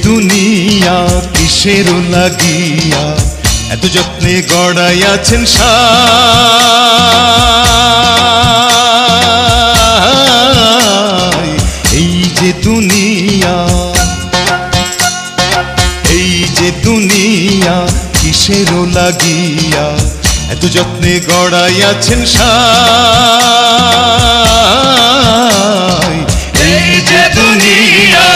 দুনিয়া কিসের লাগিয়া এত যত্নে গড়াইয়াছেন সাই। এই যে দুনিয়া, এই যে দুনিয়া কিসের লাগিয়া এত যত্নে গড়াইয়াছেন সাই। এই যে দুনিয়া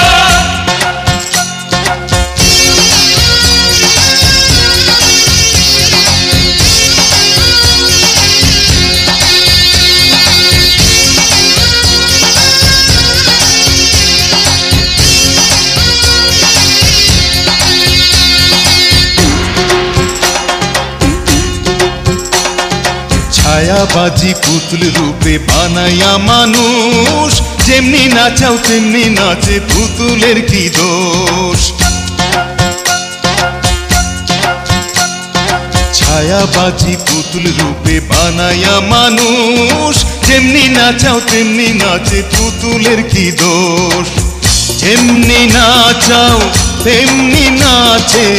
ছায়াবাজি পুতুল রূপে বানাইয়া মানুষ, যেমনি নাচাও তেমনি নাচে, পুতুলের কি দোষ। ছায়াবাজি পুতুল রূপে বানাইয়া মানুষ, যেমনি নাচাও তেমনি নাচে, পুতুলের কি দোষ। যেমনি নাচাও তেমনি নাচে,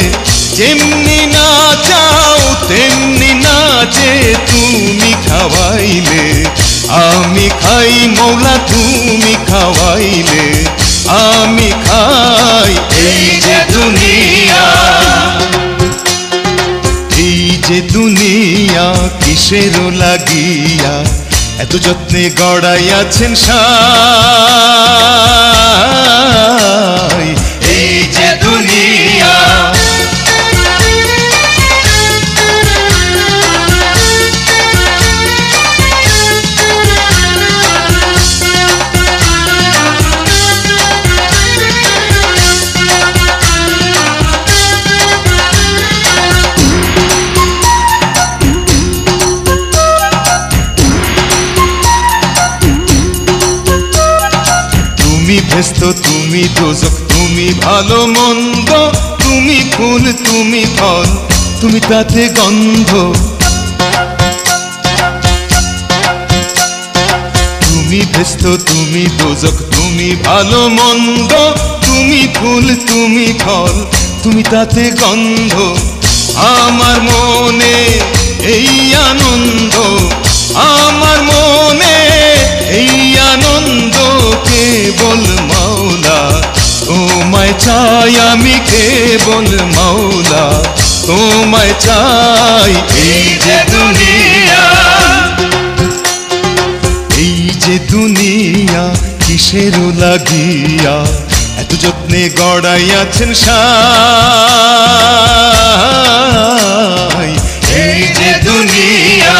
যেমনি নাচাও তেমনি নাচে, তুমি খাওয়াইলে আমি খাই মৌলা, তুমি খাওয়াইলে আমি খাই। এই যে দুনিয়া, এই যে দুনিয়া কিসের লাগিয়া এত যত্নে গড়াইয়াছেন সাই। এই যে দুনিয়া তুমি ভেস্ত, তুমি দোজক, তুমি ভালো মন্দ, তুমি ফুল, তুমি ফল, তুমি তাতে গন্ধ। তুমি ভেস্ত, তুমি দোজক, তুমি ভালো মন্দ, তুমি ফুল, তুমি ফল, তুমি তাতে গন্ধ। আমার মনে এই আনন্দ, আমার মনে এই আনন্দ, কেবল মাওলা তোমায় চাই, আমি কেবল মাওলা তোমায় চাই। এই যে দুনিয়া, এই যে দুনিয়া কিসের লাগিয়া এত যত্নে গড়াইয়াছেন সাই। এই যে দুনিয়া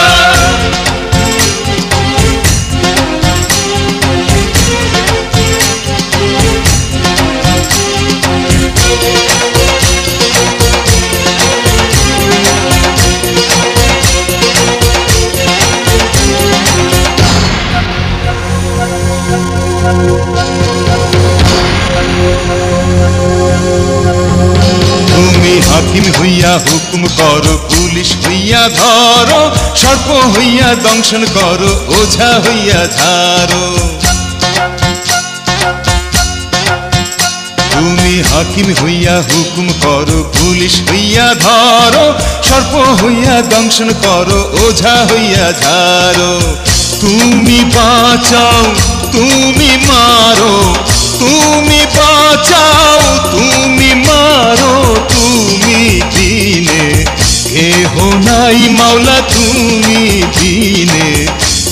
হাকিম হইয়া হুকুম করো, পুলিশ হইয়া ধরো, সর্প হইয়া দংশন করো, ওঝা হইয়া ঝাড়ো। তুমি হাকিম হইয়া হুকুম করো, পুলিশ হইয়া ধরো, সর্প হইয়া দংশন করো, ওঝা হইয়া ঝাড়ো। তুমি বাঁচাও, তুমি মারো, তুমি বাঁচাও, তুমি মারো, তুমি দিনে কেহ নাই মাওলা, তুমি দিনে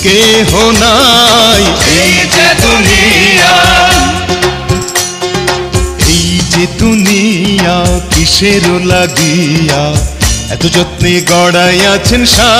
কেহ নাই। এই যে দুনিয়া, এই যে দুনিয়া কিসের লাগিয়া এত যত্নে গড়াইয়াছেন সাই।